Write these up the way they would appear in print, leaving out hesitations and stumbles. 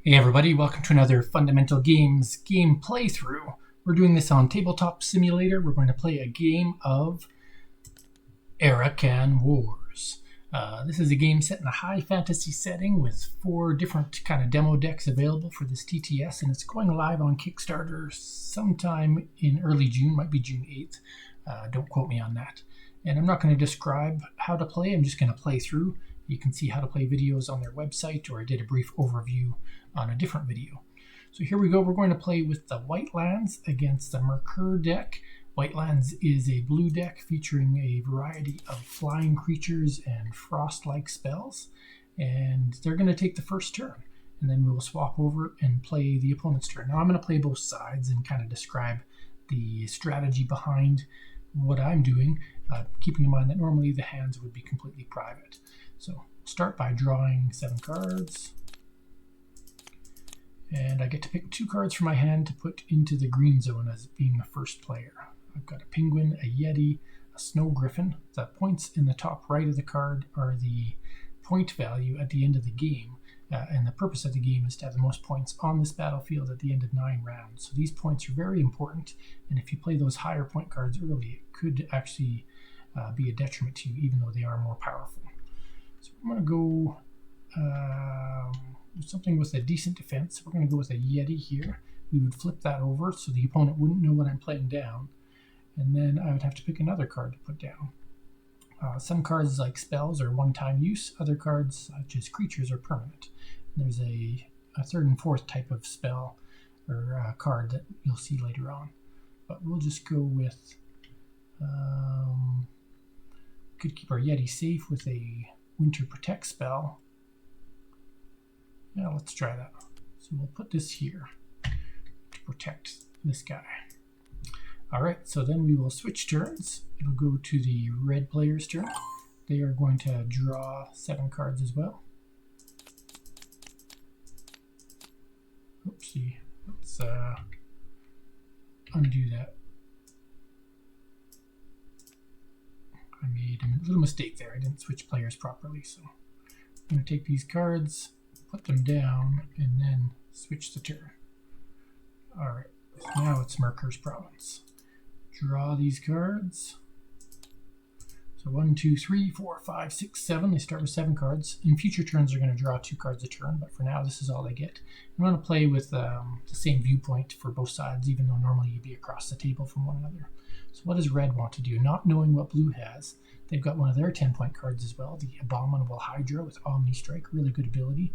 Hey everybody, welcome to another Fundamental Games game playthrough. We're doing this on Tabletop Simulator. We're going to play a game of AracKhan Wars. This is a game set in a high fantasy setting with 4 different kind of demo decks available for this TTS, and it's going live on Kickstarter sometime in early June, might be June 8th. Don't quote me on that. And I'm not going to describe how to play, I'm just going to play through. You can see how to play videos on their website, or I did a brief overview on a different video. So here we go. We're going to play with the White Lands against the Merkur deck. White Lands is a blue deck featuring a variety of flying creatures and frost-like spells. And they're going to take the first turn. And then we'll swap over and play the opponent's turn. Now I'm going to play both sides and kind of describe the strategy behind what I'm doing, keeping in mind that normally the hands would be completely private. So start by drawing 7 cards. And I get to pick 2 cards from my hand to put into the green zone as being the first player. I've got a penguin, a yeti, a snow griffin. The points in the top right of the card are the point value at the end of the game. And the purpose of the game is to have the most points on this battlefield at the end of 9 rounds. So these points are very important. And if you play those higher point cards early, it could actually be a detriment to you, even though they are more powerful. So I'm going to go something with a decent defense. We're going to go with a Yeti here. We would flip that over so the opponent wouldn't know what I'm playing down. And then I would have to pick another card to put down. Some cards like spells are one-time use. Other cards, such as creatures, are permanent. And there's a 3rd and 4th type of spell or card that you'll see later on. But we'll just go with... could keep our Yeti safe with a Winter Protect spell. Yeah, let's try that. So we'll put this here to protect this guy. Alright, so then we will switch turns. It'll go to the red player's turn. They are going to draw 7 cards as well. Oopsie. Let's undo that. I made a little mistake there. I didn't switch players properly, so I'm going to take these cards, put them down, and then switch the turn. Alright, so now it's Merkur's province. Draw these cards. So 1, 2, 3, 4, 5, 6, 7. They start with 7 cards. In future turns, they're going to draw 2 cards a turn, but for now, this is all they get. I'm going to play with the same viewpoint for both sides, even though normally you'd be across the table from one another. So what does red want to do? Not knowing what blue has, they've got one of their 10-point cards as well, the Abominable Hydra with Omni Strike, really good ability.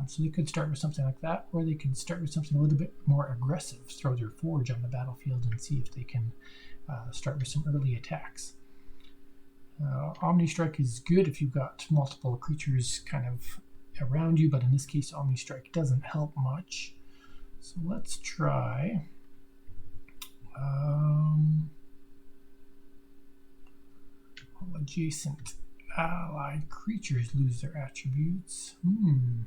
So they could start with something like that, or they could start with something a little bit more aggressive, throw their Forge on the battlefield and see if they can start with some early attacks. Omni Strike is good if you've got multiple creatures kind of around you, but in this case Omni Strike doesn't help much. So let's try... all adjacent allied creatures lose their attributes. We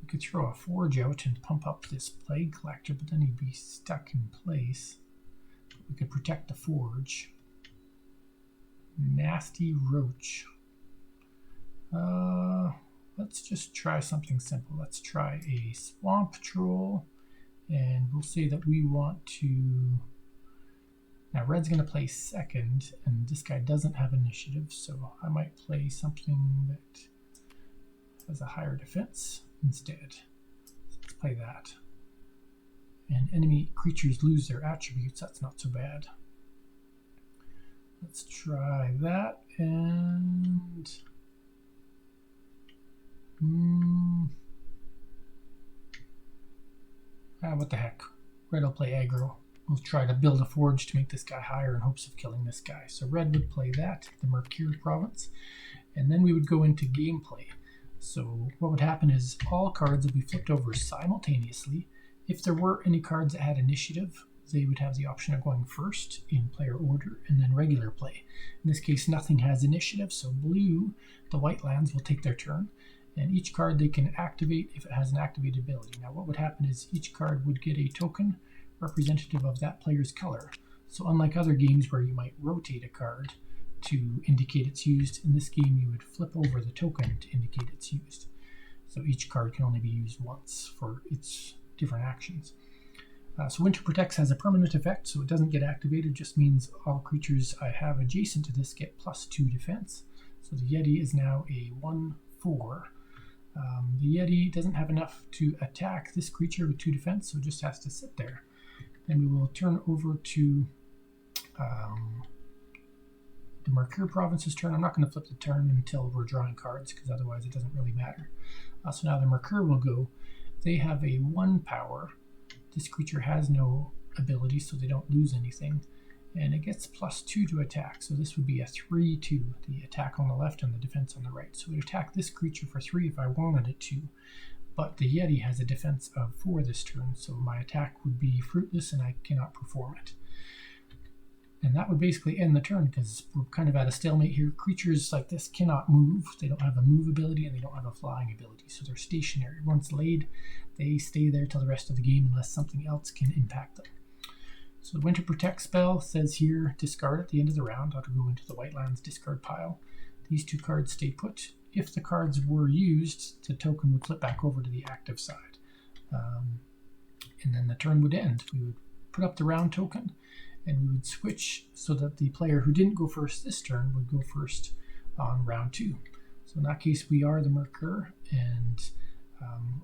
could throw a Forge out and pump up this Plague Collector, but then he'd be stuck in place. We could protect the Forge. Nasty Roach. Let's just try something simple. Let's try a Swamp Troll, and we'll say that we want to... Now red's going to play second, and this guy doesn't have initiative, so I might play something that has a higher defense instead. So let's play that. And enemy creatures lose their attributes. That's not so bad. Let's try that, and... what the heck. Red will play aggro. We'll try to build a Forge to make this guy higher in hopes of killing this guy. So red would play that, the Merkur province. And then we would go into gameplay. So what would happen is all cards would be flipped over simultaneously. If there were any cards that had initiative, they would have the option of going first in player order and then regular play. In this case, nothing has initiative, so blue, the White Lands, will take their turn. And each card they can activate if it has an activated ability. Now what would happen is each card would get a token representative of that player's color. So unlike other games where you might rotate a card to indicate it's used, in this game you would flip over the token to indicate it's used. So each card can only be used once for its different actions. So Winter Protects has a permanent effect, so it doesn't get activated, just means all creatures I have adjacent to this get +2 defense. So the Yeti is now a 1/4. The Yeti doesn't have enough to attack this creature with 2 defense, so it just has to sit there. Then we will turn over to the Mercure Province's turn. I'm not going to flip the turn until we're drawing cards, because otherwise it doesn't really matter. So now the Mercure will go. They have a 1 power. This creature has no ability, so they don't lose anything. And it gets +2 to attack, so this would be a 3/2, the attack on the left and the defense on the right. So it would attack this creature for 3 if I wanted it to, but the Yeti has a defense of 4 this turn, so my attack would be fruitless and I cannot perform it. And that would basically end the turn, because we're kind of at a stalemate here. Creatures like this cannot move. They don't have a move ability and they don't have a flying ability, so they're stationary. Once laid, they stay there till the rest of the game unless something else can impact them. So the Winter Protect spell says here, discard at the end of the round. I'll go into the White Lands discard pile. These 2 cards stay put. If the cards were used, the token would flip back over to the active side. And then the turn would end. We would put up the round token, and we would switch so that the player who didn't go first this turn would go first on round 2. So in that case, we are the Mercure, and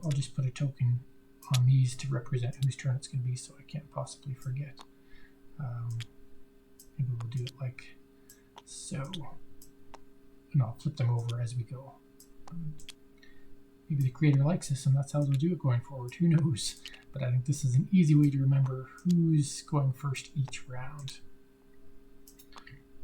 I'll just put a token on these to represent whose turn it's going to be, so I can't possibly forget. Maybe we'll do it like so, and I'll flip them over as we go. Maybe the creator likes this and that's how they'll do it going forward, who knows. But I think this is an easy way to remember who's going first each round.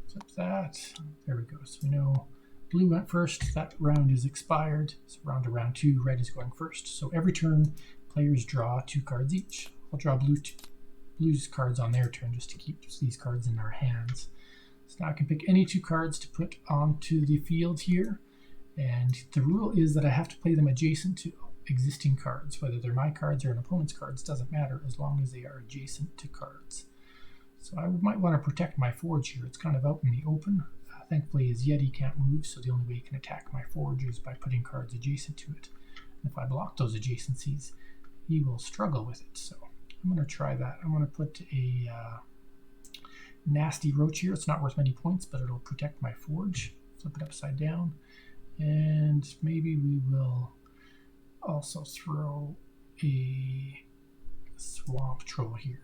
Flip that, there we go. So we know blue went first, that round is expired. So round to round 2, red is going first. So every turn, players draw 2 cards each. I'll draw blue's cards on their turn just to keep these cards in our hands. So now I can pick any 2 cards to put onto the field here. And the rule is that I have to play them adjacent to existing cards. Whether they're my cards or an opponent's cards doesn't matter, as long as they are adjacent to cards. So I might want to protect my forge here. It's kind of out in the open. Thankfully his Yeti can't move, so the only way he can attack my forge is by putting cards adjacent to it. And if I block those adjacencies, he will struggle with it. So I'm going to try that. I'm going to put a nasty roach here. It's not worth many points, but it'll protect my forge. Flip it upside down. And maybe we will also throw a swamp troll here.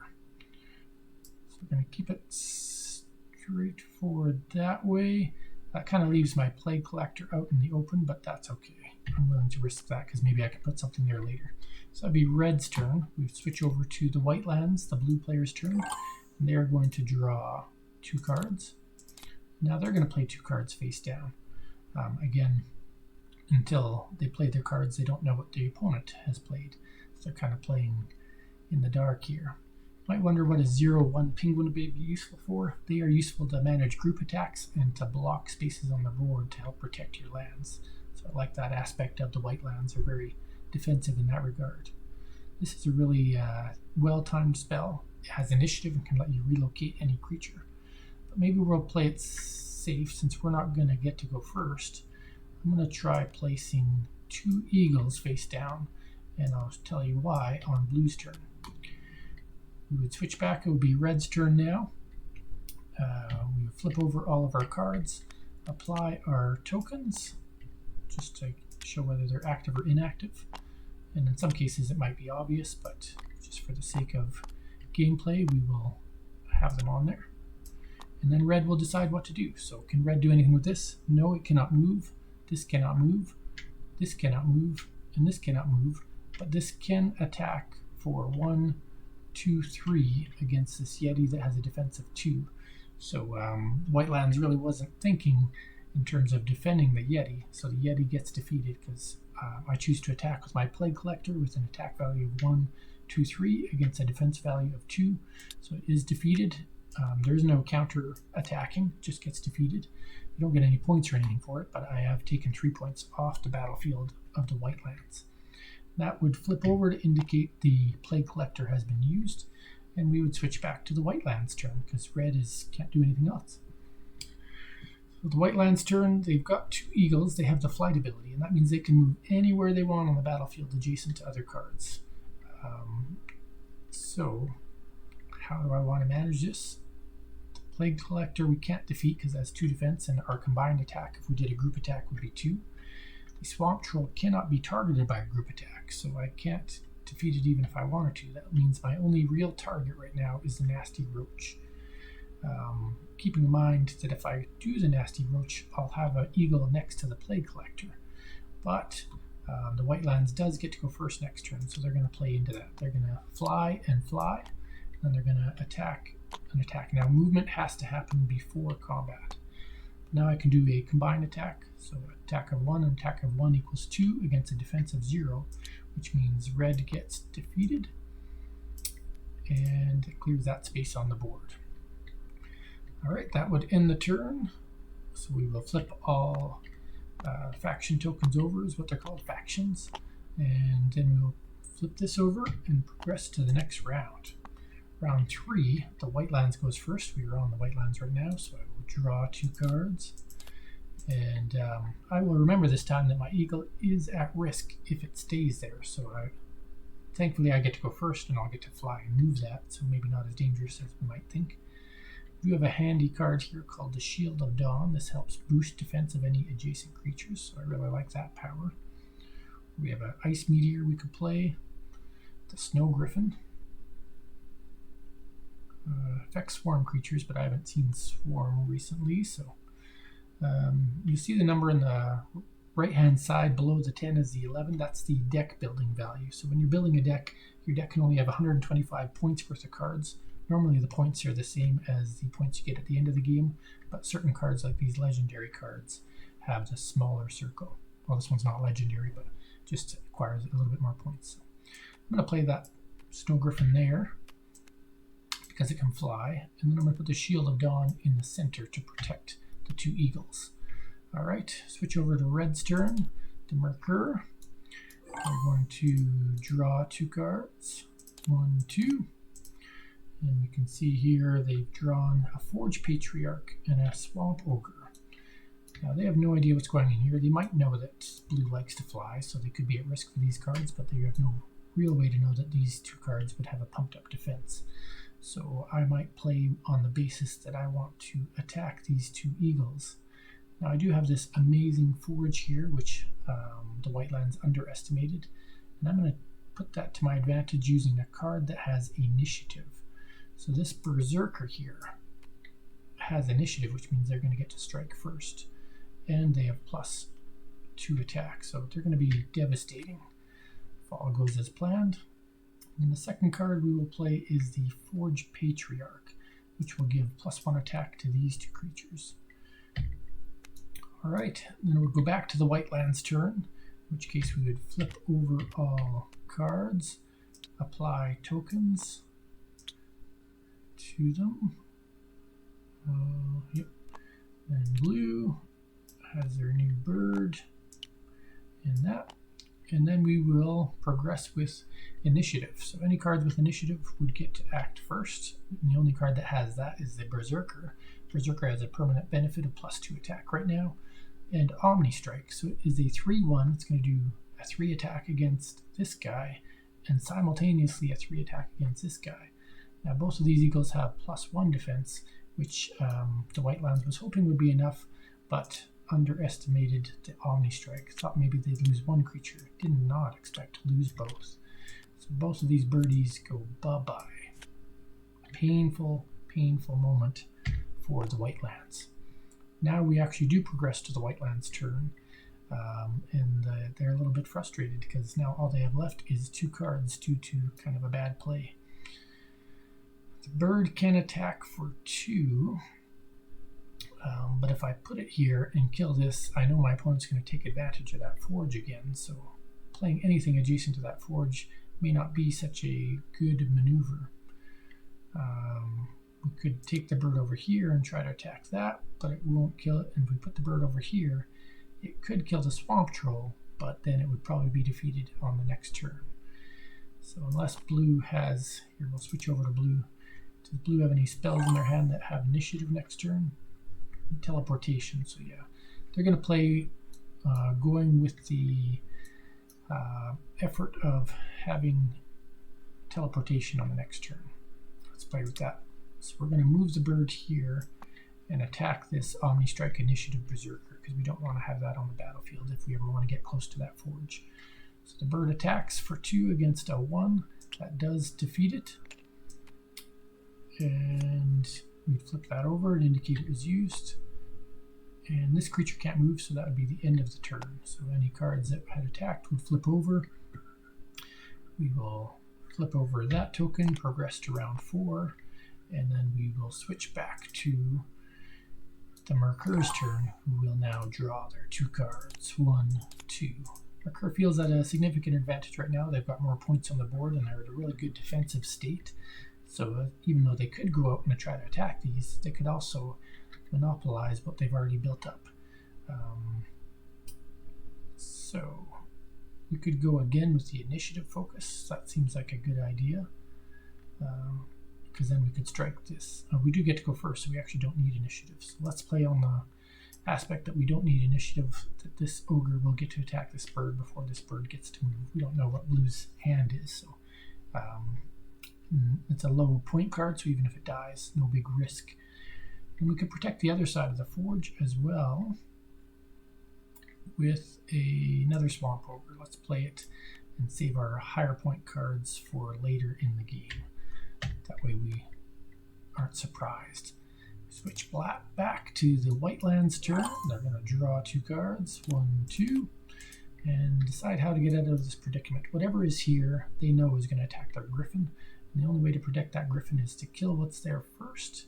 So we're going to keep it straightforward that way. That kind of leaves my plague collector out in the open, but that's okay. I'm willing to risk that because maybe I can put something there later. So that'd be red's turn. We switch over to the white lands, the blue player's turn. And they're going to draw 2 cards. Now they're going to play 2 cards face down. Again, until they play their cards, they don't know what the opponent has played. So they're kind of playing in the dark here. You might wonder what a 0/1 penguin would be useful for. They are useful to manage group attacks and to block spaces on the board to help protect your lands. So I like that aspect of the white lands. They're very defensive in that regard. This is a really well-timed spell. It has initiative and can let you relocate any creature. But maybe we'll play it safe since we're not going to get to go first. I'm going to try placing 2 eagles face down, and I'll tell you why on blue's turn. We would switch back. It would be red's turn now. We would flip over all of our cards, apply our tokens, just to show whether they're active or inactive. And in some cases it might be obvious, but just for the sake of gameplay, we will have them on there. And then red will decide what to do. So can red do anything with this? No, it cannot move. This cannot move. This cannot move. And this cannot move. But this can attack for 1, 2, 3 against this Yeti that has a defense of 2. So White Lands really wasn't thinking in terms of defending the Yeti. So the Yeti gets defeated because I choose to attack with my Plague Collector with an attack value of 1, 2, 3 against a defense value of 2. So it is defeated. There's no counter attacking, it just gets defeated. You don't get any points or anything for it, but I have taken 3 points off the battlefield of the White Lands. That would flip over to indicate the Plague Collector has been used, and we would switch back to the White Lands turn because red can't do anything else. So the white land's turn, they've got 2 eagles. They have the flight ability, and that means they can move anywhere they want on the battlefield adjacent to other cards. So how do I want to manage this? The Plague Collector we can't defeat because that's 2 defense, and our combined attack, if we did a group attack, would be 2. The Swamp Troll cannot be targeted by a group attack, so I can't defeat it even if I wanted to. That means my only real target right now is the Nasty Roach. Keeping in mind that if I do the Nasty Roach, I'll have an eagle next to the Plague Collector. But the White Lands does get to go first next turn, so they're going to play into that. They're going to fly, and then they're going to attack and attack. Now, movement has to happen before combat. Now I can do a combined attack. So attack of 1 and attack of 1 equals 2 against a defense of 0, which means red gets defeated, and it clears that space on the board. Alright, that would end the turn. So we will flip all faction tokens over, is what they're called, factions. And then we'll flip this over and progress to the next round. Round 3, the White Lands goes first. We are on the White Lands right now, so I will draw 2 cards. And I will remember this time that my eagle is at risk if it stays there. So thankfully I get to go first, and I'll get to fly and move that, so maybe not as dangerous as we might think. We have a handy card here called the Shield of Dawn. This helps boost defense of any adjacent creatures, so I really like that power. We have an Ice Meteor we could play, the Snow Griffin. Affects swarm creatures, but I haven't seen swarm recently, so you see the number in the right hand side below the 10 is the 11. That's the deck building value. So when you're building a deck, your deck can only have 125 points worth of cards. Normally the points are the same as the points you get at the end of the game, but certain cards like these legendary cards have the smaller circle. Well, this one's not legendary, but just acquires a little bit more points. So I'm going to play that Snow Griffin there because it can fly, and then I'm going to put the Shield of Dawn in the center to protect the 2 eagles. All right, switch over to red's turn, to Merkur. I'm going to draw 2 cards, 1, 2. And you can see here they've drawn a Forge Patriarch and a Swamp Ogre. Now they have no idea what's going on here. They might know that blue likes to fly, so they could be at risk for these cards, but they have no real way to know that these 2 cards would have a pumped up defense. So I might play on the basis that I want to attack these 2 eagles. Now I do have this amazing Forge here, which the White Lands underestimated, and I'm going to put that to my advantage using a card that has initiative. So this Berserker here has initiative, which means they're going to get to strike first. And they have +2 attack, so they're going to be devastating if all goes as planned. And the second card we will play is the Forge Patriarch, which will give +1 attack to these 2 creatures. Alright, then we'll go back to the White Lands turn, in which case we would flip over all cards, apply tokens to them. Yep. And blue has their new bird and that. And then we will progress with initiative. So any cards with initiative would get to act first. And the only card that has that is the Berserker. Berserker has a permanent benefit of +2 attack right now. And Omni Strike. So it is a 3/1. It's going to do a 3 attack against this guy and simultaneously a 3 attack against this guy. Now both of these eagles have +1 defense, which the White Lands was hoping would be enough, but underestimated the Omni Strike. Thought maybe they'd lose 1 creature. Did not expect to lose both. So both of these birdies go bye-bye. Painful, painful moment for the White Lands. Now we actually do progress to the White Lands turn, and they're a little bit frustrated because now all they have left is 2 cards due to kind of a bad play. The bird can attack for 2, but if I put it here and kill this, I know my opponent's going to take advantage of that Forge again, so playing anything adjacent to that Forge may not be such a good maneuver. We could take the bird over here and try to attack that, but it won't kill it. And if we put the bird over here, it could kill the Swamp Troll, but then it would probably be defeated on the next turn. So unless blue has, here we'll switch over to blue. Does blue have any spells in their hand that have initiative next turn? teleportation. So yeah, they're going to play going with the effort of having teleportation on the next turn. Let's play with that. So we're going to move the bird here and attack this Omni-Strike Initiative Berserker, because we don't want to have that on the battlefield if we ever want to get close to that forge. So the bird attacks for 2 against a 1. That does defeat it. And we flip that over and indicate it was used. And this creature can't move, so that would be the end of the turn. So any cards that had attacked would flip over. We will flip over that token, progress to round 4, and then we will switch back to the Marker's turn, who will now draw their 2 cards. 1, 2. Marker feels at a significant advantage right now. They've got more points on the board and they're in a really good defensive state. So even though they could go out and try to attack these, they could also monopolize what they've already built up. So we could go again with the initiative focus. That seems like a good idea, because then we could strike this. We do get to go first, so we actually don't need initiative. So let's play on the aspect that we don't need initiative, that this ogre will get to attack this bird before this bird gets to move. We don't know what blue's hand is, so it's a low point card, so even if it dies, no big risk. And we could protect the other side of the forge as well with another Swamp Ogre. Let's play it and save our higher point cards for later in the game. That way we aren't surprised. Switch black back to the White Land's turn. They're going to draw 2 cards, 1, 2, and decide how to get out of this predicament. Whatever is here, they know is going to attack their Griffin. And the only way to protect that Griffin is to kill what's there first,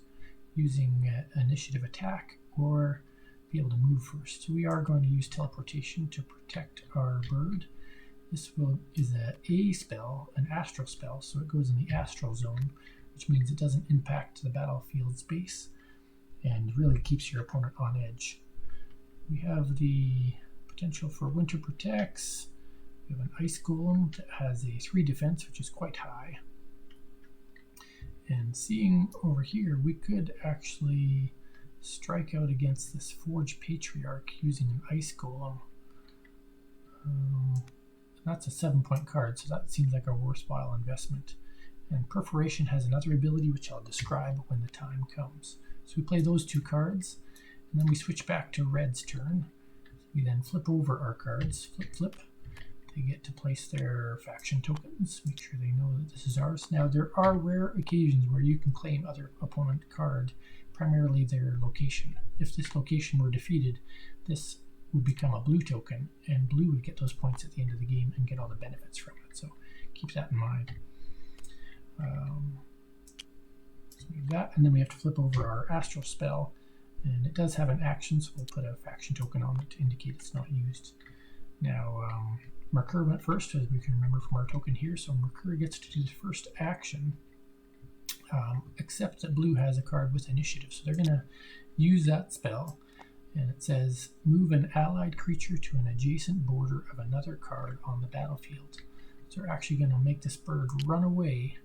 using initiative attack, or be able to move first. So we are going to use teleportation to protect our bird. This is a spell, an astral spell, so it goes in the astral zone, which means it doesn't impact the battlefield space and really keeps your opponent on edge. We have the potential for Winter Protects. We have an Ice Golem that has a 3 defense, which is quite high. And seeing over here, we could actually strike out against this Forge Patriarch using an Ice Golem. That's a 7-point card, so that seems like a worthwhile investment. And Perforation has another ability which I'll describe when the time comes. So we play those 2 cards, and then we switch back to Red's turn. We then flip over our cards, flip, flip. They get to place their faction tokens, make sure they know that this is ours. Now there are rare occasions where you can claim other opponent card, primarily their location. If this location were defeated, this would become a blue token, and blue would get those points at the end of the game and get all the benefits from it. So keep that in mind. So we have that, and then we have to flip over our astral spell, and it does have an action, so we'll put a faction token on it to indicate it's not used. Now, Marker went first, as we can remember from our token here, so Marker gets to do the first action, except that blue has a card with initiative, so they're going to use that spell, and it says, move an allied creature to an adjacent border of another card on the battlefield. So they're actually going to make this bird run away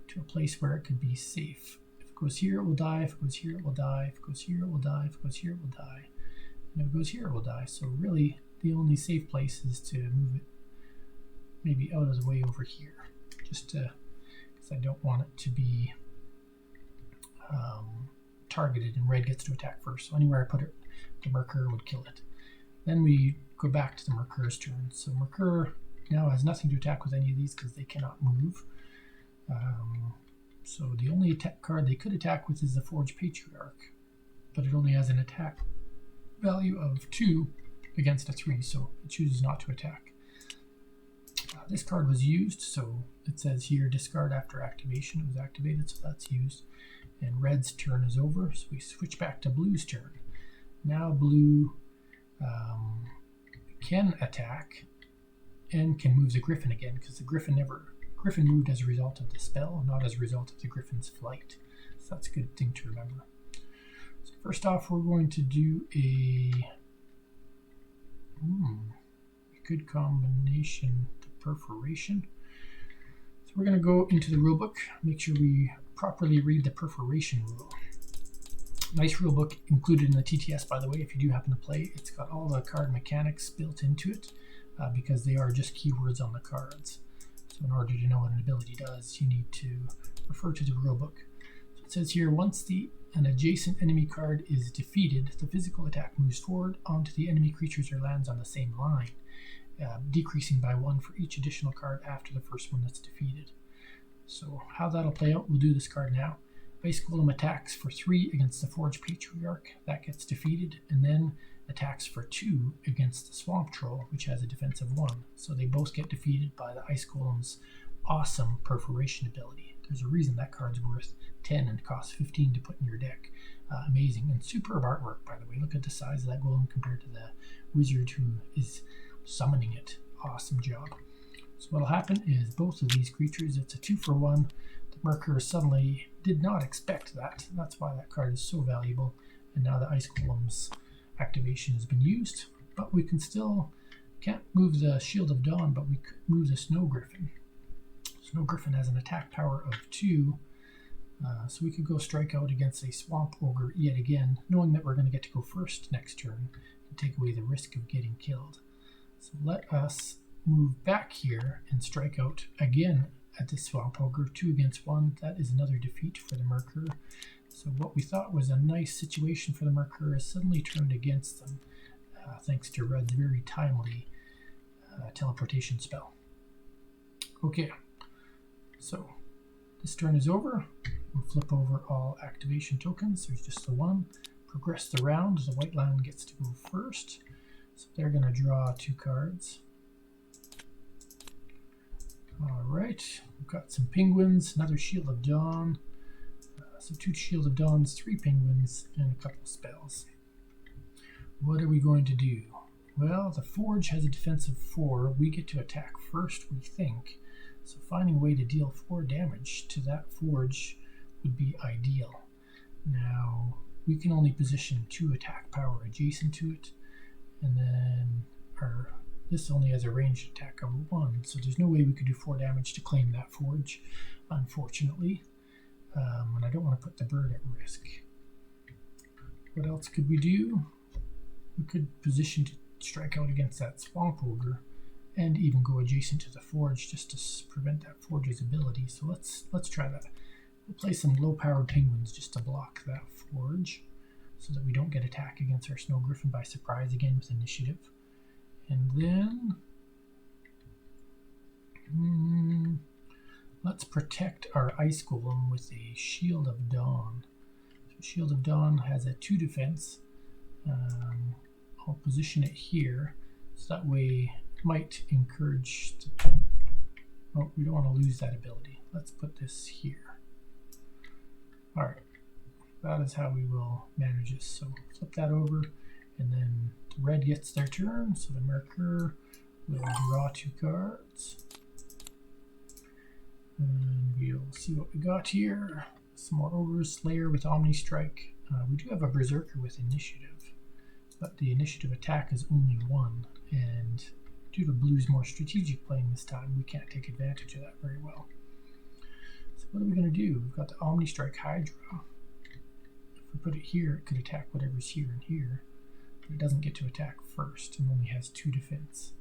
to a place where it could be safe. If it goes here, it will die. If it goes here, it will die. If it goes here, it will die. If it goes here, it will die. And if it goes here, it will die. So really, the only safe place is to move it maybe out of the way over here, just to, because I don't want it to be targeted and red gets to attack first. So anywhere I put it, the Marker would kill it. Then we go back to the Marker's turn. So Marker now has nothing to attack with any of these because they cannot move. So the only attack card they could attack with is the Forge Patriarch, but it only has an attack value of 2 against a 3, so it chooses not to attack. This card was used, so it says here discard after activation. It was activated, so that's used. And Red's turn is over, so we switch back to Blue's turn. Now Blue can attack and can move the Griffin again, because the Griffin moved as a result of the spell, not as a result of the Griffin's flight. So that's a good thing to remember. So first off, we're going to do a good combination to Perforation. So we're going to go into the rulebook, make sure we properly read the Perforation rule. Nice rule book included in the TTS, by the way, if you do happen to play. It's got all the card mechanics built into it because they are just keywords on the cards. So in order to know what an ability does, you need to refer to the rule book. So it says here, once an adjacent enemy card is defeated, the physical attack moves forward onto the enemy creatures or lands on the same line, decreasing by 1 for each additional card after the first one that's defeated. So how that'll play out, we'll do this card now. Ice Golem attacks for 3 against the Forge Patriarch. That gets defeated, and then attacks for 2 against the Swamp Troll, which has a defense of 1. So they both get defeated by the Ice Golem's awesome Perforation ability. There's a reason that card's worth 10 and costs 15 to put in your deck. Amazing, and superb artwork, by the way. Look at the size of that golem compared to the wizard who is summoning it. Awesome job. So what'll happen is both of these creatures, it's a 2-for-1. The Merker suddenly did not expect that. That's why that card is so valuable. And now the Ice Golem's activation has been used. But we can still, can't move the Shield of Dawn, but we could move the Snow Griffin. Snow Griffin has an attack power of 2. So we could go strike out against a Swamp Ogre yet again, knowing that we're going to get to go first next turn and take away the risk of getting killed. So let us move back here and strike out again at this Swamp Ogre, 2 against 1. That is another defeat for the Merker. So what we thought was a nice situation for the Merker is suddenly turned against them, thanks to Red's very timely teleportation spell. Okay, so this turn is over. We'll flip over all activation tokens. There's just the one. Progress the round. The white line gets to go first. So they're going to draw 2 cards. Alright, we've got some penguins, another Shield of Dawn. So 2 Shield of Dawns, 3 penguins, and a couple spells. What are we going to do? Well, the Forge has a defense of 4. We get to attack first, we think. So finding a way to deal 4 damage to that Forge would be ideal. Now, we can only position 2 attack power adjacent to it, and then this only has a ranged attack of 1, so there's no way we could do 4 damage to claim that Forge, unfortunately. And I don't want to put the bird at risk. What else could we do? We could position to strike out against that Swamp Ogre, and even go adjacent to the Forge just to prevent that Forge's ability. So let's try that. We'll play some low-powered penguins just to block that Forge, so that we don't get attack against our Snow Griffin by surprise again with initiative. And then let's protect our Ice Golem with a Shield of Dawn. So Shield of Dawn has a 2 defense. I'll position it here, so that way it might encourage. Oh, we don't want to lose that ability. Let's put this here. All right, that is how we will manage this. So flip that over, and then the red gets their turn. So the Merker will draw 2 cards. And we'll see what we got here. Some more Ogres, Slayer with Omni Strike. We do have a Berserker with initiative, but the initiative attack is only 1. And due to Blue's more strategic playing this time, we can't take advantage of that very well. So what are we going to do? We've got the Omni Strike Hydra. If we put it here, it could attack whatever's here and here, but it doesn't get to attack first and only has 2 defense.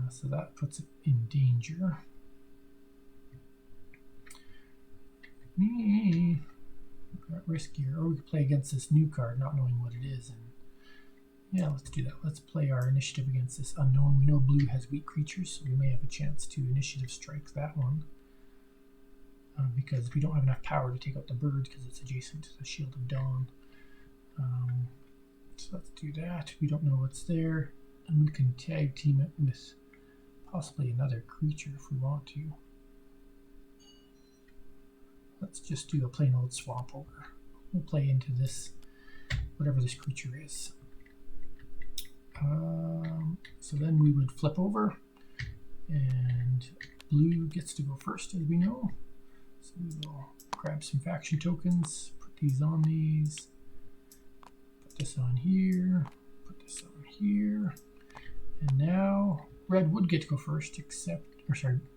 So that puts it in danger. Got riskier, or we could play against this new card not knowing what it is, and yeah, let's do that. Let's play our initiative against this unknown. We know Blue has weak creatures, so we may have a chance to initiative strike that one, because we don't have enough power to take out the bird because it's adjacent to the Shield of Dawn. So let's do that. We don't know what's there, and we can tag team it with possibly another creature if we want to. Let's just do a plain old Swamp Ogre. We'll play into this, whatever this creature is. So then we would flip over, and Blue gets to go first, as we know. So we will grab some faction tokens, put these on these, put this on here, put this on here, and now Red would get to go first,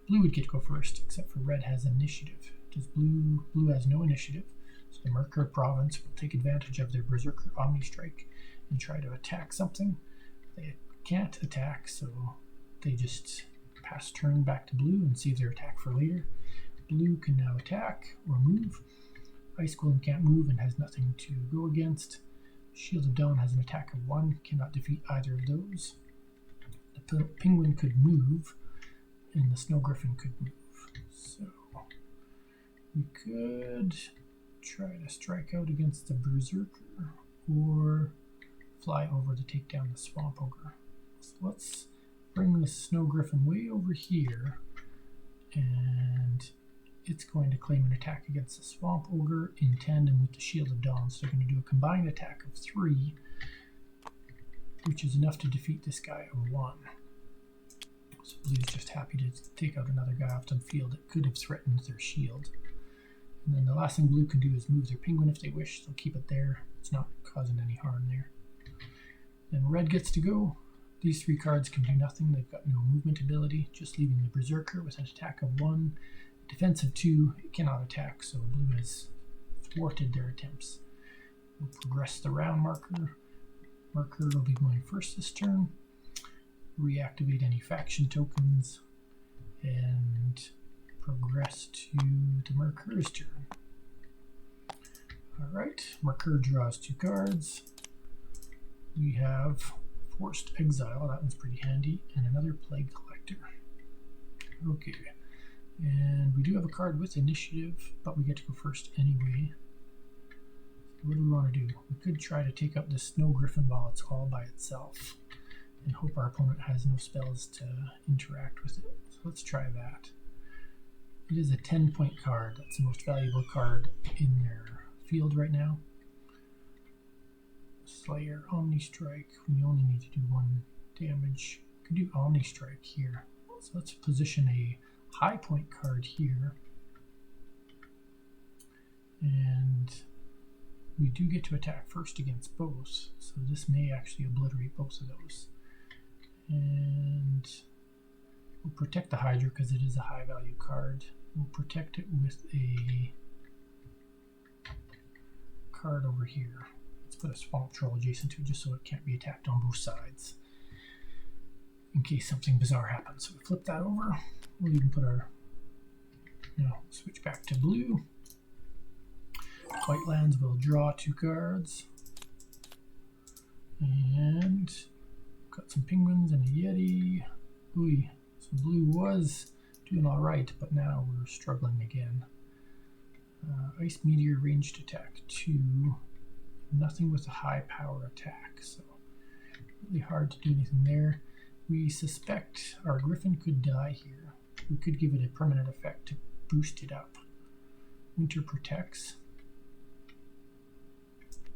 Blue would get to go first, except for Red has initiative. Blue has no initiative, So the Merkur province will take advantage of their Berserker Omni Strike and try to attack something. They can't attack, so they just pass turn back to blue and save their attack for later. Blue can now attack or move. Ice Golem can't move and has nothing to go against. Shield of Dawn has an attack of 1, cannot defeat either of those. The Penguin could move, and the Snow Griffin could move. So we could try to strike out against the Berserker or fly over to take down the Swamp Ogre. So let's bring the Snow Griffin way over here, and it's going to claim an attack against the Swamp Ogre in tandem with the Shield of Dawn. So they're going to do a combined attack of 3, which is enough to defeat this guy of 1. So Blue's just happy to take out another guy off the field that could have threatened their shield. And then the last thing Blue can do is move their Penguin if they wish. They'll keep it there. It's not causing any harm there. Then Red gets to go. These 3 cards can do nothing. They've got no movement ability, just leaving the Berserker with an attack of 1. Defense of 2, it cannot attack, so Blue has thwarted their attempts. We'll progress the round marker. Merkur will be going first this turn. Reactivate any faction tokens and progress to the Merkur's turn. Alright, Merkur draws 2 cards. We have Forced Exile, that one's pretty handy, and another Plague Collector. Okay. And we do have a card with initiative, but we get to go first anyway. What do we want to do? We could try to take out this Snow Griffin while it's all by itself and hope our opponent has no spells to interact with it. So let's try that. It is a 10-point card. That's the most valuable card in their field right now. Slayer, Omni Strike. We only need to do 1 damage. We could do Omni Strike here. So let's position a high point card here, and we do get to attack first against both, so this may actually obliterate both of those. And we'll protect the Hydra because it is a high value card. We'll protect it with a card over here. Let's put a Swamp Troll adjacent to it just so it can't be attacked on both sides in case something bizarre happens. So we flip that over. We'll even put our, switch back to blue. White lands will draw 2 cards. And got some Penguins and a Yeti. Ooh, so blue was doing alright, but now we're struggling again. Ice Meteor ranged attack 2. Nothing with a high power attack, so really hard to do anything there. We suspect our Griffin could die here. We could give it a permanent effect to boost it up. Winter protects.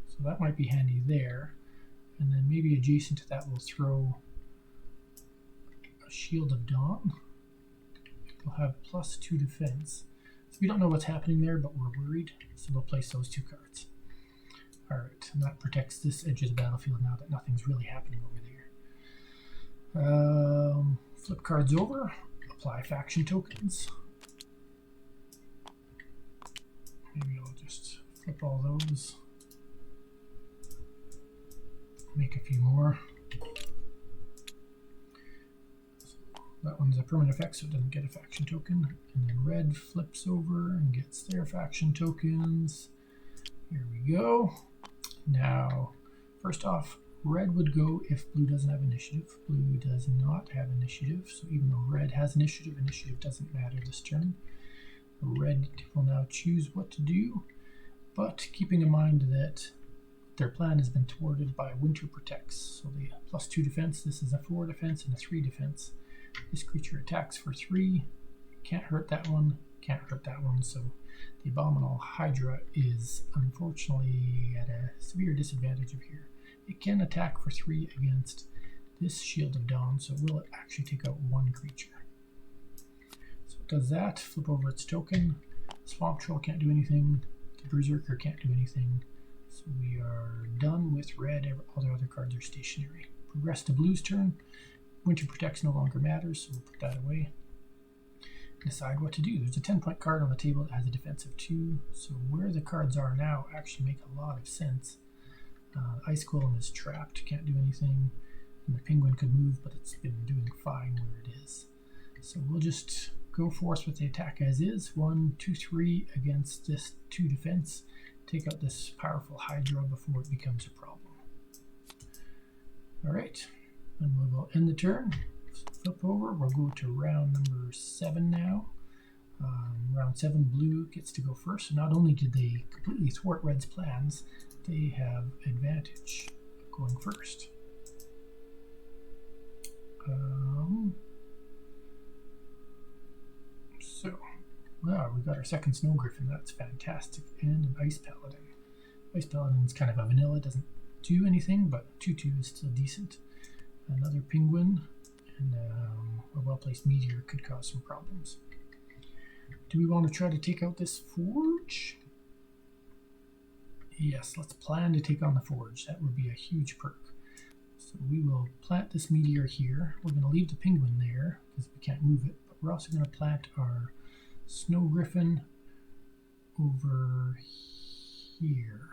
So that might be handy there. And then maybe adjacent to that we'll throw a Shield of Dawn. We'll have +2 defense. So we don't know what's happening there, but we're worried. So we'll place those 2 cards. Alright, and that protects this edge of the battlefield now that nothing's really happening over there. Flip cards over, apply faction tokens. Maybe I'll just flip all those. Make a few more. So that one's a permanent effect, so it doesn't get a faction token. And then red flips over and gets their faction tokens. Here we go. Now, first off, red would go if blue doesn't have initiative. Blue does not have initiative, so even though red has initiative, initiative doesn't matter this turn. Red will now choose what to do, but keeping in mind that their plan has been thwarted by Winter Protects. So the +2 defense, this is a 4 defense and a 3 defense. This creature attacks for 3, can't hurt that one, can't hurt that one, so the Abominable Hydra is unfortunately at a severe disadvantage of here. It can attack for 3 against this Shield of Dawn, so it will actually take out 1 creature. So it does that, flip over its token. Swamp Troll can't do anything, the Berserker can't do anything, so we are done with red. All the other cards are stationary. Progress to blue's turn. Winter Protects no longer matters, so we'll put that away. decide what to do. There's a 10-point card on the table that has a defense of 2, so where the cards are now actually make a lot of sense. Ice Golem is trapped, can't do anything, and the penguin could move, but it's been doing fine where it is. So we'll just go forth with the attack as is. 1, 2, 3 against this 2 defense. Take out this powerful Hydra before it becomes a problem. Alright, and we will end the turn. Flip over, we'll go to round number 7 now. Round 7, blue gets to go first. So not only did they completely thwart red's plans, they have advantage going first. So, wow, we got our second Snow Griffin. That's fantastic. And an Ice Paladin. Ice Paladin's kind of a vanilla, doesn't do anything, but 2/2 is still decent. Another penguin, and a well-placed meteor could cause some problems. Do we want to try to take out this forge? Yes, let's plan to take on the forge. That would be a huge perk. So we will plant this meteor here. We're going to leave the penguin there because we can't move it, but we're also going to plant our Snow Griffin over here.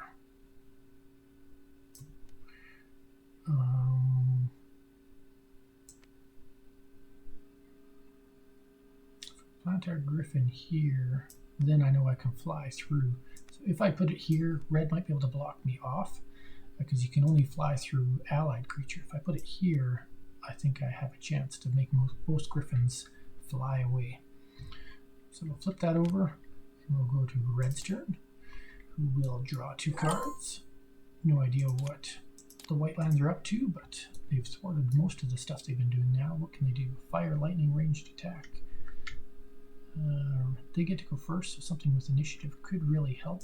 Plant our griffin here, then I know I can fly through. So if I put it here, red might be able to block me off because you can only fly through allied creature. If I put it here, I think I have a chance to make most griffins fly away. So we'll flip that over and we'll go to red's turn, who will draw 2 cards. No idea what the white lands are up to, but they've thwarted most of the stuff they've been doing now. What can they do? Fire, lightning, ranged attack. They get to go first, so something with initiative could really help.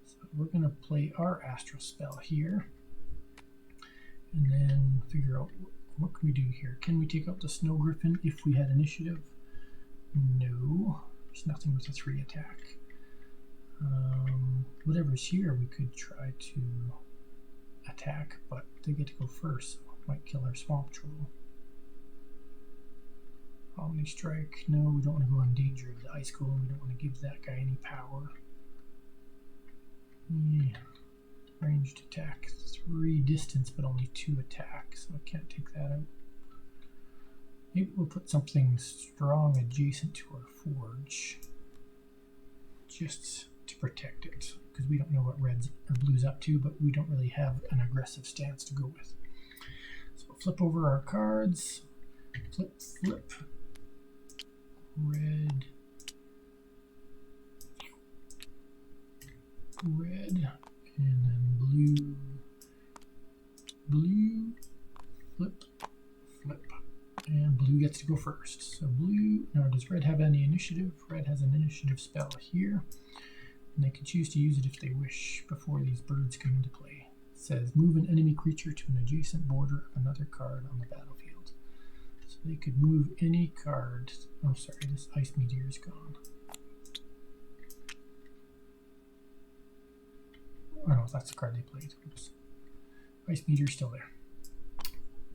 So we're going to play our Astral Spell here, and then figure out what can we do here. Can we take out the Snow Griffin if we had initiative? No, there's nothing with a 3 attack. Whatever's here we could try to attack, but they get to go first, so it might kill our Swamp Troll. Omni Strike, no, we don't want to go in danger of the Ice Golem, we don't want to give that guy any power. Yeah. Ranged attack, 3 distance but only 2 attack, so I can't take that out. Maybe we'll put something strong adjacent to our forge, just to protect it, because we don't know what red's or blue's up to, but we don't really have an aggressive stance to go with. So we'll flip over our cards, flip. Red, and then blue, flip, and blue gets to go first. So blue, now does red have any initiative? Red has an initiative spell here, and they can choose to use it if they wish before these birds come into play. It says move an enemy creature to an adjacent border of another card on the battlefield. So they could move any card. Oh, sorry, this Ice Meteor is gone. Oh no, that's the card they played. Oops. Ice Meteor is still there.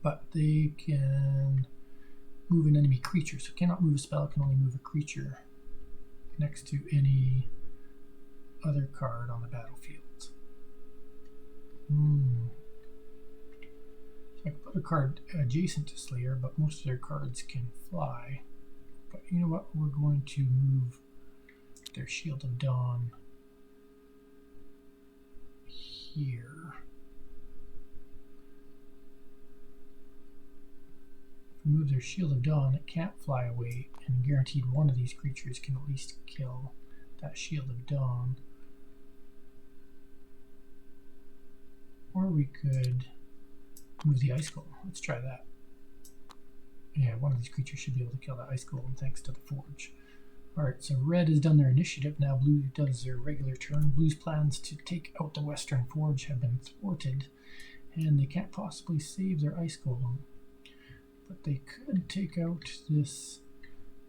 But they can move an enemy creature. So cannot move a spell, can only move a creature next to any other card on the battlefield. I could put a card adjacent to Slayer, but most of their cards can fly. But you know what? We're going to move their Shield of Dawn here. If we move their Shield of Dawn, it can't fly away, and guaranteed one of these creatures can at least kill that Shield of Dawn. Or we could move the Ice Golem. Let's try that. Yeah, one of these creatures should be able to kill the Ice Golem thanks to the forge. Alright, so red has done their initiative. Now blue does their regular turn. Blue's plans to take out the Western Forge have been thwarted, and they can't possibly save their Ice Golem. But they could take out this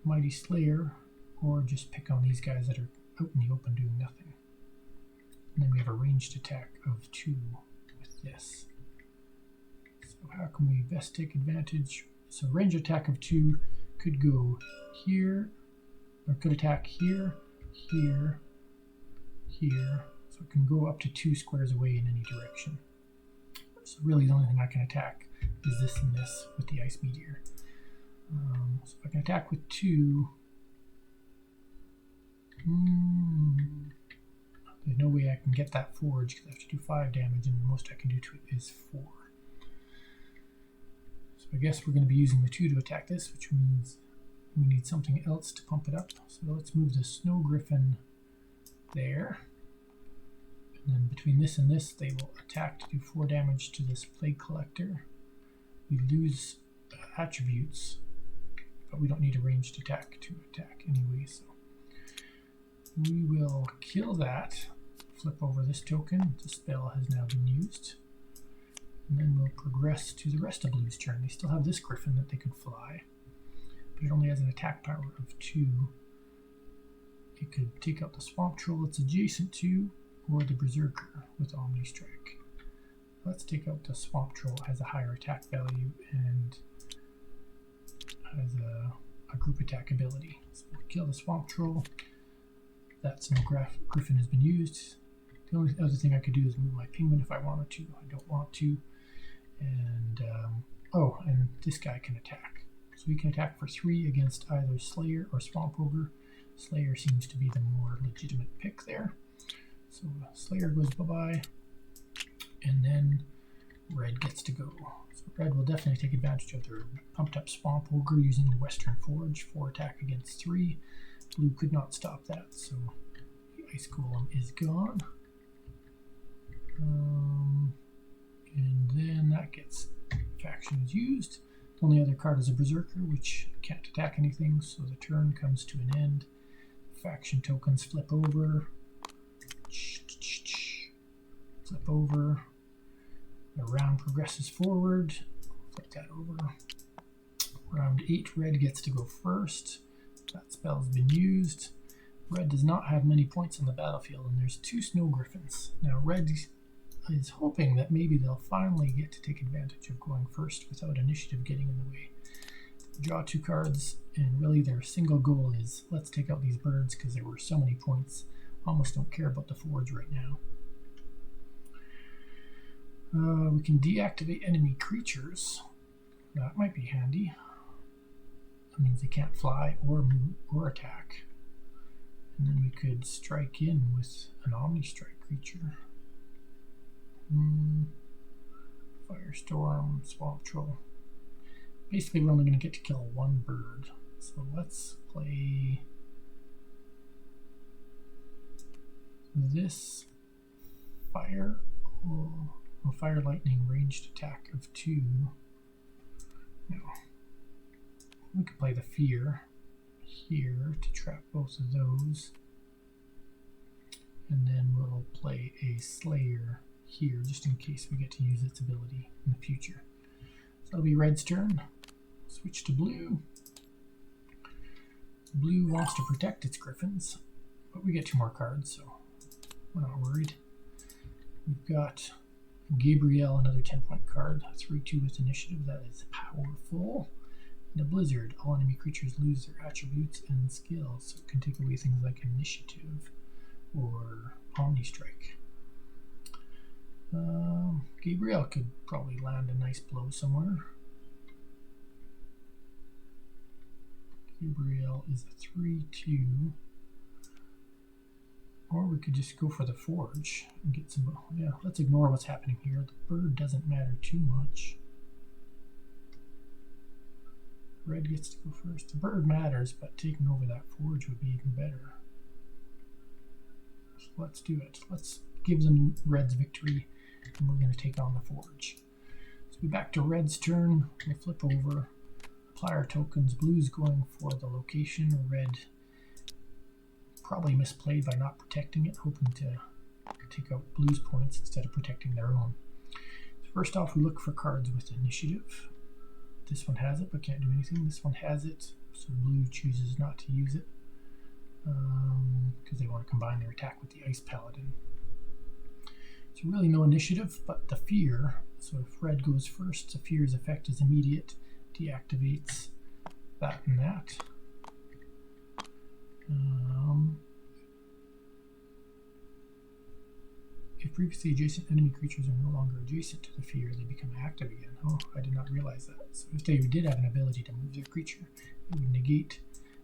Mighty Slayer, or just pick on these guys that are out in the open doing nothing. And then we have a ranged attack of 2 with this. So how can we best take advantage? So range attack of 2 could go here or could attack here, here, here. So it can go up to 2 squares away in any direction. So really the only thing I can attack is this and this with the ice meteor. So if I can attack with 2, there's no way I can get that forge because I have to do 5 damage, and the most I can do to it is 4. So I guess we're going to be using the 2 to attack this, which means we need something else to pump it up. So let's move the Snow Griffin there. And then between this and this, they will attack to do 4 damage to this Plague Collector. We lose attributes, but we don't need a ranged attack to attack anyway, so we will kill that, flip over this token. The spell has now been used, and then we'll progress to the rest of Blue's turn. They still have this Griffin that they could fly, but it only has an attack power of 2. It could take out the Swamp Troll it's adjacent to, or the Berserker with Omni Strike. Let's take out the Swamp Troll. It has a higher attack value and has a group attack ability. So we'll kill the Swamp Troll. That Snow Griffin has been used. The only other thing I could do is move my Penguin if I wanted to. I don't want to. And oh, and this guy can attack. So we can attack for 3 against either Slayer or Swamp Ogre. Slayer seems to be the more legitimate pick there. So Slayer goes bye-bye, and then Red gets to go. So Red will definitely take advantage of their pumped up Swamp Ogre using the Western Forge, 4 attack against 3. Blue could not stop that, so the Ice Golem is gone. And then that gets factions used. The only other card is a Berserker, which can't attack anything, so the turn comes to an end. Faction tokens flip over. Flip over. The round progresses forward. Flip that over. Round 8, Red gets to go first. That spell's been used. Red does not have many points on the battlefield, and there's 2 Snow Griffins. Now Red is hoping that maybe they'll finally get to take advantage of going first without initiative getting in the way. Draw 2 cards, and really their single goal is, let's take out these birds because there were so many points. Almost don't care about the forge right now. We can deactivate enemy creatures. That might be handy. That means they can't fly or move or attack. And then we could strike in with an Omni Strike creature. Firestorm, Swamp Troll. Basically, we're only going to get to kill 1 bird. So let's play this Fire Lightning ranged attack of 2. No. We could play the Fear here to trap both of those. And then we'll play a Slayer here just in case we get to use its ability in the future. So that'll be Red's turn. Switch to Blue. Blue wants to protect its Griffins, but we get 2 more cards, so we're not worried. We've got Gabriel, another 10-point card, 3/2 with initiative. That is powerful. And a Blizzard. All enemy creatures lose their attributes and skills, so it can take away things like initiative or Omni Strike. Gabriel could probably land a nice blow somewhere. Gabriel is a 3/2. Or we could just go for the Forge and get some. Yeah, let's ignore what's happening here. The bird doesn't matter too much. Red gets to go first. The bird matters, but taking over that Forge would be even better. So let's do it. Let's give them Red's victory, and we're going to take on the Forge. So we're back to Red's turn. We'll flip over. Apply our tokens. Blue's going for the location. Red probably misplayed by not protecting it, hoping to take out Blue's points instead of protecting their own. So first off, we look for cards with initiative. This one has it, but can't do anything. This one has it, so Blue chooses not to use it because they want to combine their attack with the Ice Paladin. So really no initiative, but the Fear. So if Red goes first, the Fear's effect is immediate, deactivates that and that. previously adjacent enemy creatures are no longer adjacent to the fear, they become active again. Oh, I did not realize that. So if they did have an ability to move their creature, it would negate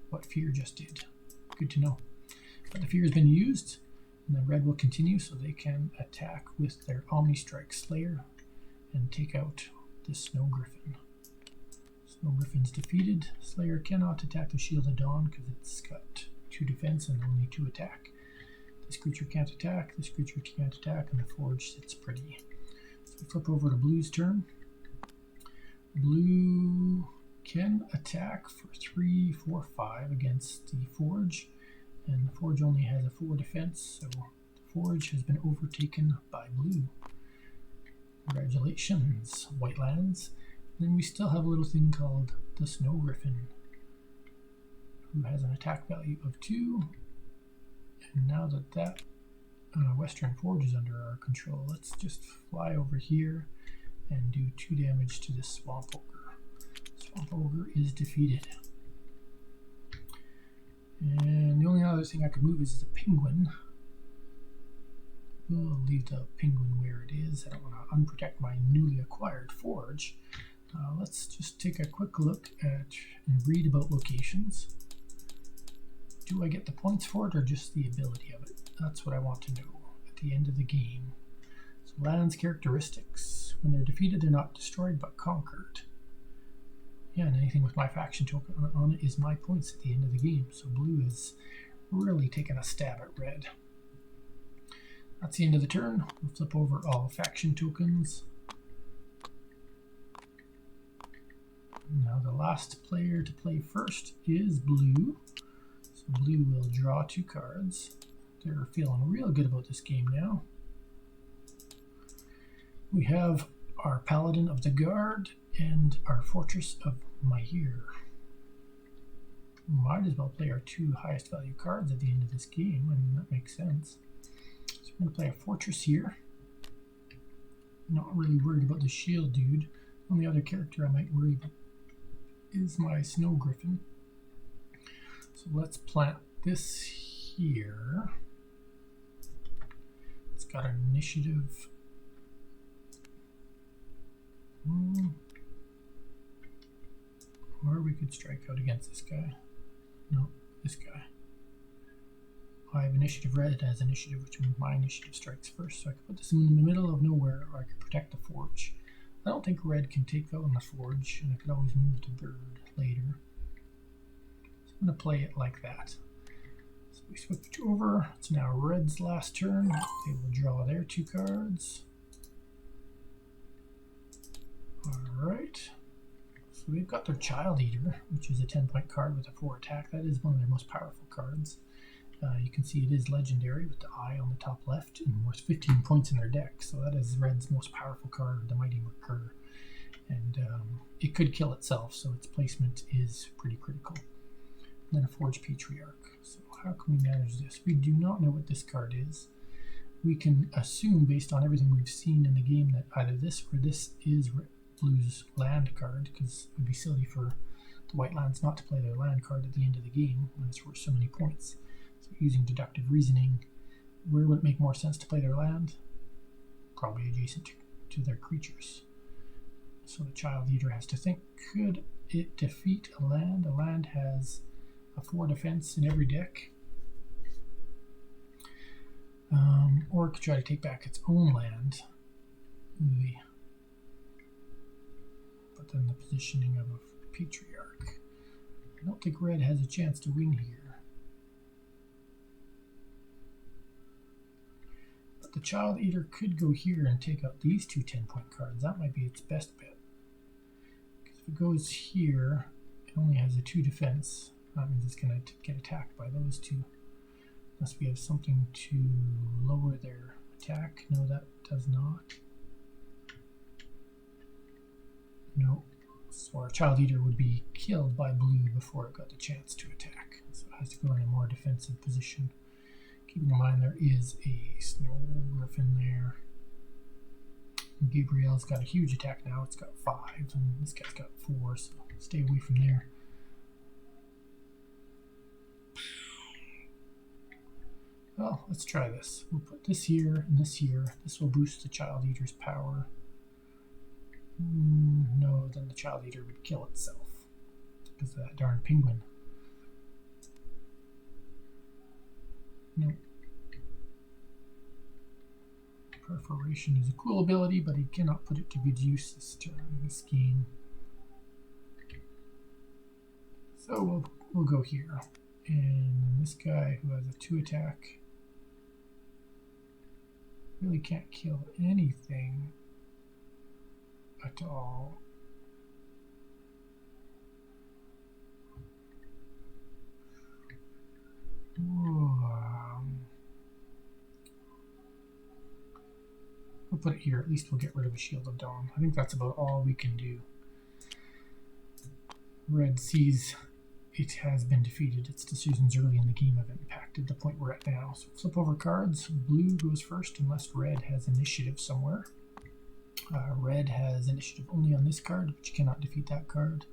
what fear just did. Good to know. But the fear has been used, and the red will continue, so they can attack with their Omni Strike Slayer and take out the Snow Griffin. Snow Griffin's defeated. Slayer cannot attack the Shield of Dawn because it's got 2 defense and only 2 attack. This creature can't attack, this creature can't attack, and the Forge sits pretty. So we flip over to Blue's turn. Blue can attack for 3, 4, 5 against the Forge, and the Forge only has a 4 defense, so the Forge has been overtaken by Blue. Congratulations, White lands. And then we still have a little thing called the Snow Griffin, who has an attack value of 2. And now that that Western Forge is under our control, let's just fly over here and do 2 damage to this Swamp Ogre. Swamp Ogre is defeated. And the only other thing I could move is the Penguin. We'll leave the Penguin where it is. I don't want to unprotect my newly acquired Forge. Let's just take a quick look at and read about locations. Do I get the points for it or just the ability of it? That's what I want to know at the end of the game. So lands characteristics. When they're defeated, they're not destroyed but conquered. Yeah, and anything with my faction token on it is my points at the end of the game. So blue is really taking a stab at red. That's the end of the turn. We'll flip over all faction tokens. Now the last player to play first is blue. So blue will draw 2 cards. They're feeling real good about this game now. We have our Paladin of the Guard and our Fortress of Mahir. Might as well play our 2 highest value cards at the end of this game. I mean, that makes sense. So I'm going to play a Fortress here. Not really worried about the shield dude. The only other character I might worry about is my Snow Griffin. So let's plant this here. It's got an initiative. Or we could strike out against this guy. No, this guy. I have initiative red, it has initiative, which means my initiative strikes first. So I could put this in the middle of nowhere, or I could protect the Forge. I don't think red can take out on the Forge, and I could always move the bird later. So I'm going to play it like that. So we switch over. It's now red's last turn. They will draw their 2 cards. Alright. So they've got their Child Eater, which is a 10-point card with a 4 attack. That is one of their most powerful cards. You can see it is legendary with the eye on the top left and worth 15 points in their deck. So that is red's most powerful card, the Mighty Merkur. And it could kill itself, so its placement is pretty critical. And then a Forge Patriarch. So how can we manage this? We do not know what this card is. We can assume, based on everything we've seen in the game, that either this or this is blue's land card, because it would be silly for the white lands not to play their land card at the end of the game when it's worth so many points. So using deductive reasoning, where would it make more sense to play their land? Probably adjacent to their creatures. So the Child Eater has to think, could it defeat a land? A land has a 4 defense in every deck. Or it could try to take back its own land. But then the positioning of a Patriarch. I don't think red has a chance to win here. But the Child Eater could go here and take out these 2 10-point cards. That might be its best bet. Because if it goes here, it only has a 2 defense. That means it's going to get attacked by those 2. Unless we have something to lower their attack. No, that does not. No. So our Child Eater would be killed by blue before it got the chance to attack. So it has to go in a more defensive position. Keeping in mind there is a Snow Griffin there. Gabriel's got a huge attack now. It's got 5, and this guy's got 4, so stay away from there. Well, let's try this. We'll put this here and this here. This will boost the Child Eater's power. No, then the Child Eater would kill itself because of that darn penguin. Nope. Perforation is a cool ability, but he cannot put it to good use this turn in this game. So we'll go here. And this guy who has a 2 attack really can't kill anything at all. We'll put it here. At least we'll get rid of a Shield of Dawn. I think that's about all we can do. Red sees it has been defeated. Its decisions early in the game have impacted the point we're at now. So flip over cards. Blue goes first unless red has initiative somewhere. Red has initiative only on this card, but you cannot defeat that card.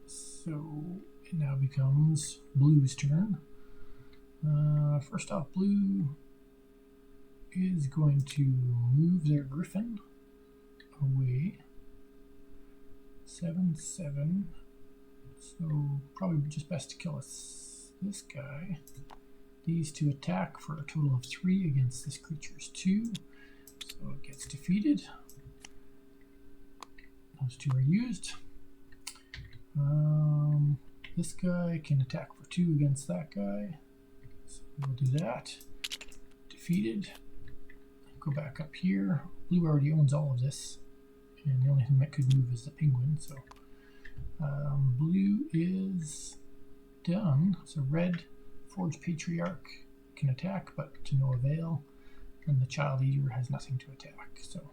So it now becomes Blue's turn. First off, Blue is going to move their Griffin away. 7/7. So probably just best to kill this guy. These two attack for a total of 3 against this creature's 2. So it gets defeated. Those 2 are used. This guy can attack for 2 against that guy. So we'll do that. Defeated. Go back up here. Blue already owns all of this. And the only thing that could move is the penguin. So blue is done. So red, Forge Patriarch can attack, but to no avail. And the Child Eater has nothing to attack. So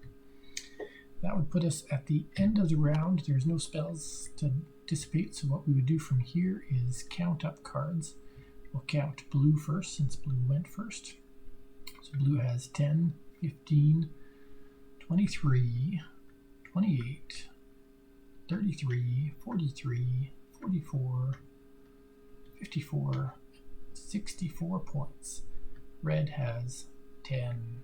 that would put us at the end of the round. There's no spells to dissipate. So what we would do from here is count up cards. We'll count blue first since blue went first. So blue has 10, 15, 23, 28, 33, 43, 44, 54, 64 points. Red has 10,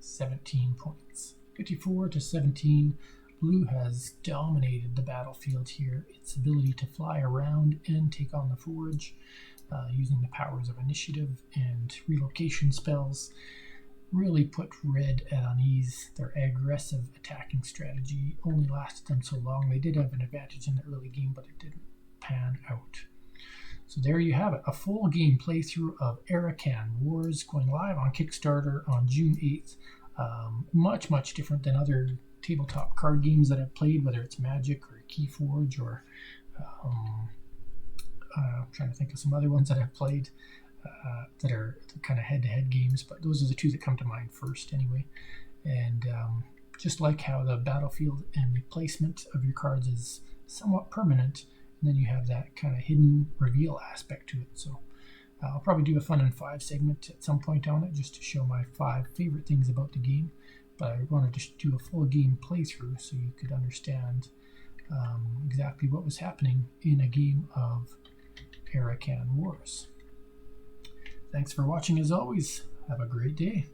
17 points. 54 to 17. Blue has dominated the battlefield here. Its ability to fly around and take on the forge using the powers of initiative and relocation spells really put red at unease. Their aggressive attacking strategy only lasted them so long. They did have an advantage in the early game, but it didn't pan out. So there you have it, a full game playthrough of AracKhan Wars going live on Kickstarter on June 8th. Much different than other tabletop card games that I've played, whether it's Magic or Keyforge or I'm trying to think of some other ones that I've played that are kind of head-to-head games, but those are the 2 that come to mind first anyway. And just like how the battlefield and the placement of your cards is somewhat permanent, and then you have that kind of hidden reveal aspect to it. So I'll probably do a Fun in 5 segment at some point on it just to show my 5 favorite things about the game. But I wanted to do a full game playthrough so you could understand exactly what was happening in a game of AracKhan Wars. Thanks for watching as always. Have a great day.